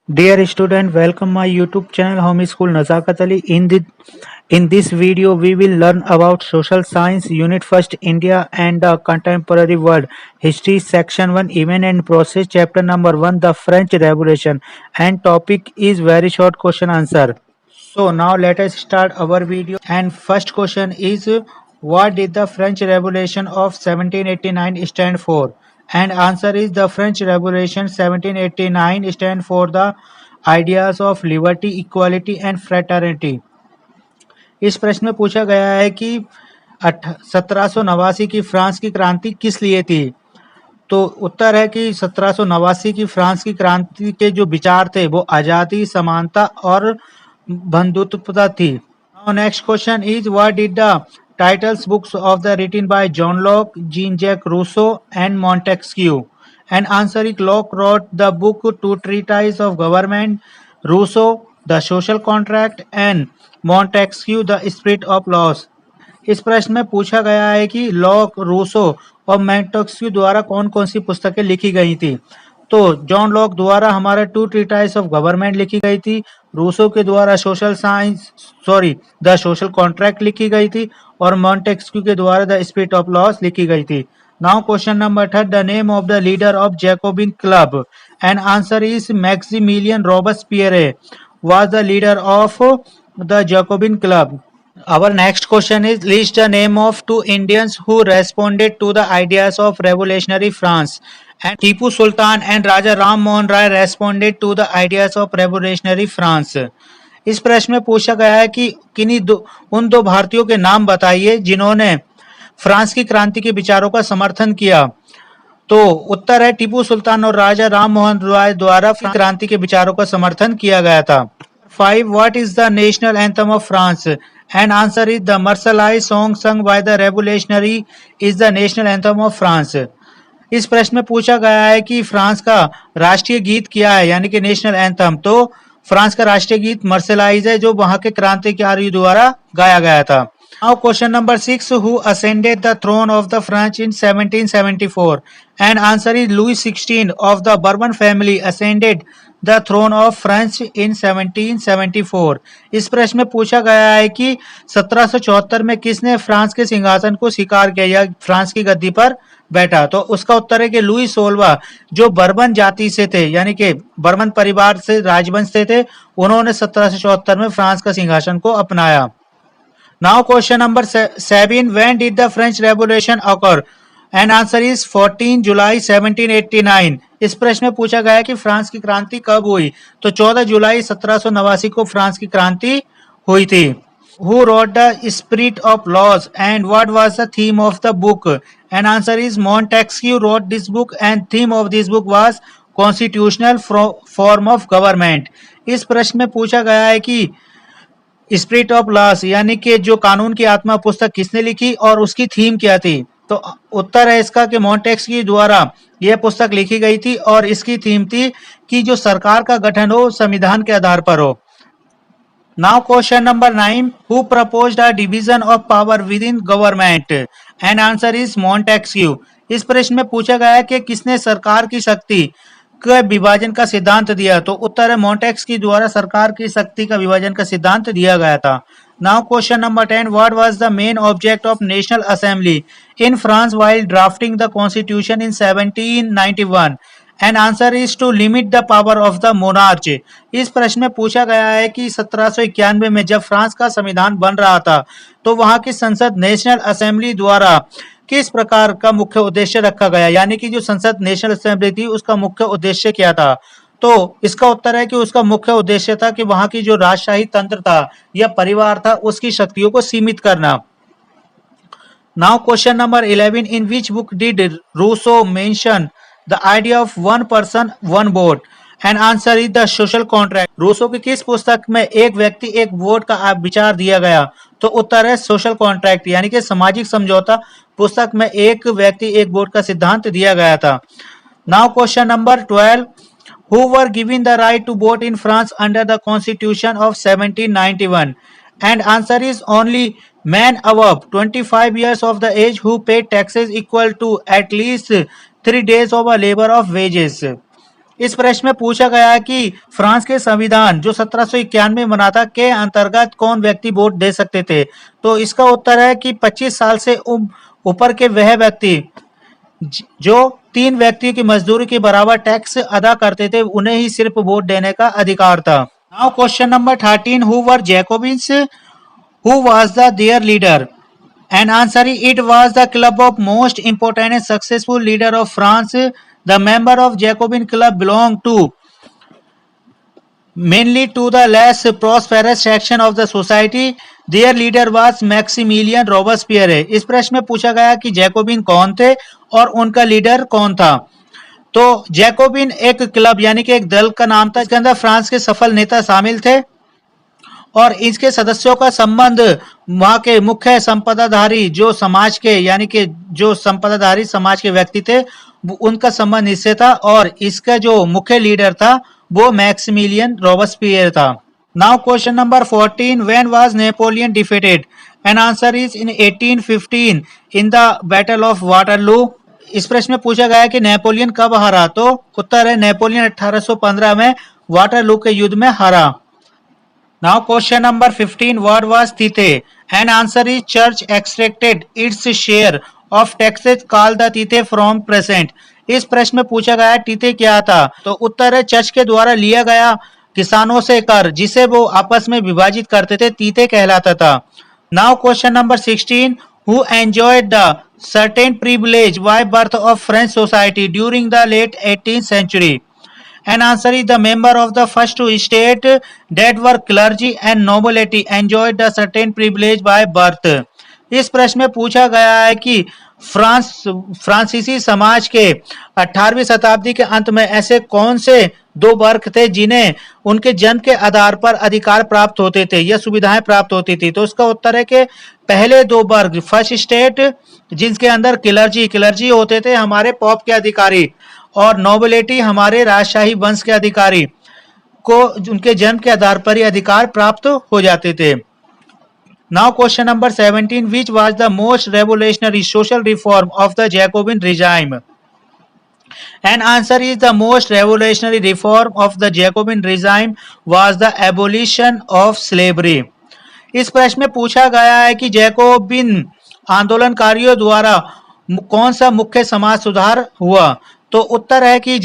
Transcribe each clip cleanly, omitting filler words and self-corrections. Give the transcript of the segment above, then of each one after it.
Dear student, welcome my YouTube channel Home School Nazakat Ali. In this video, we will learn about social science, Unit First, India and the contemporary world, history, section 1, event and process, chapter number 1, the French Revolution, and topic is very short question answer. So now let us start our video. And first question is, what did the French Revolution of 1789 stand for? And answer is, the French Revolution 1789 stand for the ideas of liberty, equality and fraternity. इस प्रश्न में पूछा गया है कि 1789 की France की क्रांति किस लिए थी? तो उत्तर है कि 1789 की फ्रांस की क्रांति के जो विचार थे वो आजादी, समानता और बंधुत्वता थी. Now next question is, what did the titles books of the written by John Locke, Jean-Jacques Rousseau and Montesquieu? And answer is, Locke wrote the book Two Treatises of Government, Rousseau The Social Contract and Montesquieu The Spirit of Laws. इस प्रश्न में पूछा गया है कि lock, Rousseau और Montesquieu द्वारा कौन कौन सी पुस्तकें लिखी गई थी. तो जॉन लॉक द्वारा हमारा टू ट्रीटाइज ऑफ गवर्नमेंट लिखी गई थी, रूसो के द्वारा द सोशल कॉन्ट्रैक्ट लिखी गई थी और मोंटेस्क्यू के द्वारा द स्पिरिट ऑफ लॉस लिखी गई थी. Now question number 3, the name of the leader of Jacobin club. And answer is Maximilian Robespierre was the leader of the Jacobin Club. Our next question is, list the name of two Indians who responded to the ideas of revolutionary France. And Tipu Sultan and Raja Ram Mohan Rai responded to the ideas of revolutionary France. इस प्रश्न में पूछा गया है कि उन दो भारतीयों के नाम बताइए जिन्होंने फ्रांस की क्रांति के विचारों का समर्थन किया. तो उत्तर है, टीपू सुल्तान और राजा राम मोहन राय द्वारा क्रांति के विचारों का समर्थन किया गया था. 5. What is the national anthem of France? And answer is, the Marseillaise song sung by the revolutionary is the national anthem of France. इस प्रश्न में पूछा गया है कि फ्रांस का राष्ट्रीय गीत क्या है, यानी कि नेशनल एंथम. तो फ्रांस का राष्ट्रीय गीत मर्सेलाइज है जो वहां के क्रांतिकारियों द्वारा गाया गया था. Now question number 6, who ascended the throne of the French in 1774? And answer is, Louis XVI of the Bourbon family ascended the throne of France in 1774. इस प्रश्न में पूछा गया है कि 1774 में किसने फ्रांस के सिंहासन को स्वीकार किया या फ्रांस की गद्दी पर बैठा. तो उसका उत्तर है कि लुई 16 जो बर्बन जाति से थे, यानी कि बर्बन परिवार से राजवंश से थे, उन्होंने 1774 में फ्रांस का सिंहासन को अपनाया. Now question number 7, when did the French Revolution occur? And answer is 14 July 1789. इस प्रश्न में पूछा गया है कि फ्रांस की क्रांति कब हुई. तो 14 जुलाई 1789 को फ्रांस की क्रांति हुई थी. Who wrote the Spirit of Laws and what was the theme of the book? And answer is, Montesquieu wrote this book and theme of this book was constitutional form of government. इस प्रश्न में पूछा गया है कि spirit of loss यानी कि जो कानून की आत्मा पुस्तक किसने लिखी और उसकी थीम क्या थी. तो उत्तर है इसका कि मोंटेस्क्यू द्वारा यह पुस्तक लिखी गई थी और इसकी थीम थी कि जो सरकार का गठन हो संविधान के आधार पर हो. Now question number 9, who proposed a division of power with in government? And answer is Montesquieu. इस प्रश्न में पूछा गया है कि किसने सरकार की शक्ति के विभाजन का सिद्धांत दिया. तो उत्तर है, मोंटेस्क्यू द्वारा सरकार की शक्ति का विभाजन का सिद्धांत दिया गया था. Now question number 10, what was the main object of national assembly in France while drafting the constitution in 1791? And answer is to limit the power of the monarch. इस प्रश्न में पूछा गया है कि 1791 में जब फ्रांस का संविधान बन रहा था तो वहां की संसद नेशनल असेंबली द्वारा किस प्रकार का मुख्य उद्देश्य रखा गया, यानी कि जो संसद नेशनल असेंबली थी उसका मुख्य उद्देश्य क्या था. तो इसका उत्तर है कि उसका मुख्य उद्देश्य था कि वहां की जो राजशाही तंत्र था या परिवार था उसकी शक्तियों को सीमित करना. Now question number 11, in which book did Rousseau mention the idea of one person one vote? And answer is the social contract. Rousseau की किस पुस्तक में एक व्यक्ति एक वोट का विचार दिया गया? तो उत्तर है सोशल कॉन्ट्रैक्ट, यानी कि सामाजिक समझौता पुस्तक में एक व्यक्ति एक वोट का सिद्धांत दिया गया था. Now question number 12, who were given the right to vote in France under the constitution of 1791? And answer is only men above 25 years of the age who pay taxes equal to at least 3 days of a labor of wages. इस प्रश्न में पूछा गया है कि France के संविधान जो 1791 में बना था के अंतर्गत कौन व्यक्ति वोट दे सकते थे। तो इसका उत्तर है कि 25 साल से ऊपर के वह व्यक्ति जो 3 व्यक्तियों की मजदूरी के बराबर टैक्स अदा करते थे, उन्हें ही सिर्फ वोट देने का अधिकार था। Now question number 13, who were Jacobins, who was the there leader? And answer is, it was the club of most important and successful leader of France. The member of Jacobin club belonged to mainly to the less prosperous section of the society. Their leader was Maximilian Robespierre. इस प्रश्न में पूछा गया कि Jacobian कौन थे और उनका लीडर कौन था। तो जैकोबिन एक क्लब यानी कि एक दल का नाम था, इसके अंदर फ्रांस के सफल नेता शामिल थे और इसके सदस्यों का संबंध वहां के मुख्य संपदाधारी जो समाज के यानी कि जो संपदाधारी समाज के व्यक्ति थे उनका संबंध इससे था और इसका जो मुख्य लीडर था वो मैक्सिमिलियन रोबेस्पियर था। Now question number 14, when was Napoleon defeated? An answer is in 1815 in the battle of Waterloo. इस प्रश्न में पूछा गया है कि नेपोलियन कब हारा? तो उत्तर है नेपोलियन 1815 में वाटरलू के युद्ध में हारा। Now question number 15, what was tithe? And answer is, church extracted its share of taxes called the tithe from present. इस प्रश्न में पूछा गया tithe क्या था? तो उत्तर है चर्च के द्वारा लिया गया किसानों से कर जिसे वो आपस में विभाजित करते थे, tithe कहलाता था। Now question number 16, who enjoyed the certain privilege by birth of French society during the late 18th century? And answer is, the member of the first two state that were clergy and nobility enjoyed the certain privilege by birth. इस प्रश्न में पूछा गया है कि फ्रांसीसी समाज के 18वीं शताब्दी के अंत में ऐसे कौन से 2 वर्ग थे जिन्हें उनके जन्म के आधार पर अधिकार प्राप्त होते थे या सुविधाएं प्राप्त होती थी। तो उसका उत्तर है कि पहले 2 वर्ग, फर्स्ट स्टेट जिसके अंदर क्लर्जी होते थे हमारे पॉप के अधिकारी और नोबिलिटी हमारे राजशाही वंश के अधिकारी को उनके जन्म के आधार पर ही अधिकार प्राप्त हो जाते थे। Now question number 17, which was the most revolutionary social reform of the Jacobian regime? And answer is, the most revolutionary reform of the Jacobian regime was the abolition of slavery. इस प्रश्न में पूछा गया है कि जैकोबिन आंदोलनकारियों द्वारा कौन सा मुख्य समाज सुधार हुआ? तो उत्तर है कि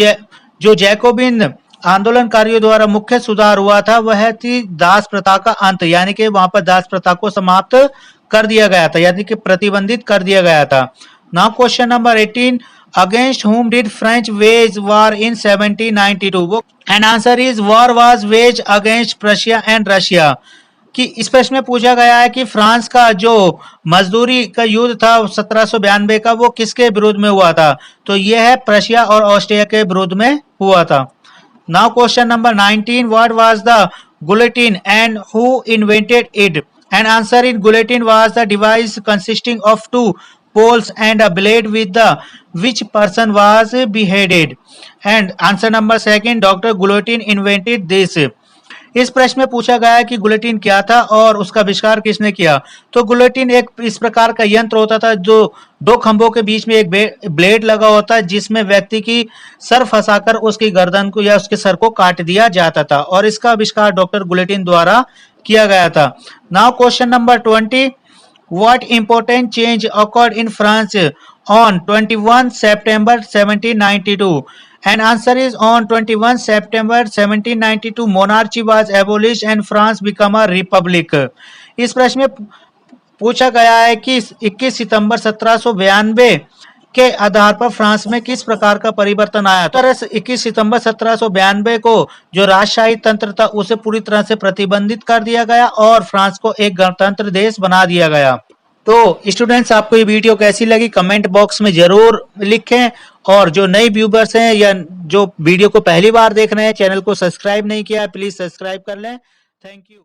जो जैकोबिन आंदोलनकारियों द्वारा मुख्य सुधार हुआ था वह थी दास प्रथा का अंत, यानी कि वहां पर दास प्रथा को समाप्त कर दिया गया था यानी कि प्रतिबंधित कर दिया गया था। Now question number 18, against whom did French wage war in 1792? And answer is, war was wage against Prussia and Russia. कि इस प्रश्न में पूछा गया है कि फ्रांस का जो मजदूरी का युद्ध था 1792 का वो किसके विरुद्ध में हुआ था? तो यह है प्रशिया और ऑस्ट्रिया के विरुद्ध में हुआ था। Now question number 19, what was the guillotine and who invented it? And answer is, guillotine was the device consisting of 2 poles and a blade with the which person was beheaded? And answer number 2, Dr. Guillotine invented this. इस प्रश्न में पूछा गया है कि guillotine क्या था और उसका आविष्कार किसने किया? तो गुलेटिन एक इस प्रकार का यंत्र होता था जो 2 खंभों के बीच में एक ब्लेड लगा होता है जिसमें व्यक्ति की सर फंसाकर उसकी गर्दन को या उसके सर को काट दिया जाता था और इसका आविष्कार डॉक्टर गुलेटिन द्वारा किया गया था। Now question number 20, what important change occurred in France on 21 September 1792? And answer is, on 21 September 1792 monarchy was abolished and France became a republic. इस प्रश्न में पूछा गया है कि 21 सितंबर 1792 के आधार पर फ्रांस में किस प्रकार का परिवर्तन आया? तो 21 सितंबर 1792 को जो राजशाही तंत्र था उसे पूरी तरह से प्रतिबंधित कर दिया गया और फ्रांस को एक गणतंत्र देश बना दिया गया। तो स्टूडेंट्स, आपको ये वीडियो कैसी लगी कमेंट बॉक्स में जरूर लिखें और जो नए व्यूवर्स हैं या जो वीडियो को पहली बार देख रहे हैं चैनल को सब्सक्राइब नहीं किया है प्लीज सब्सक्राइब कर लें। Thank you.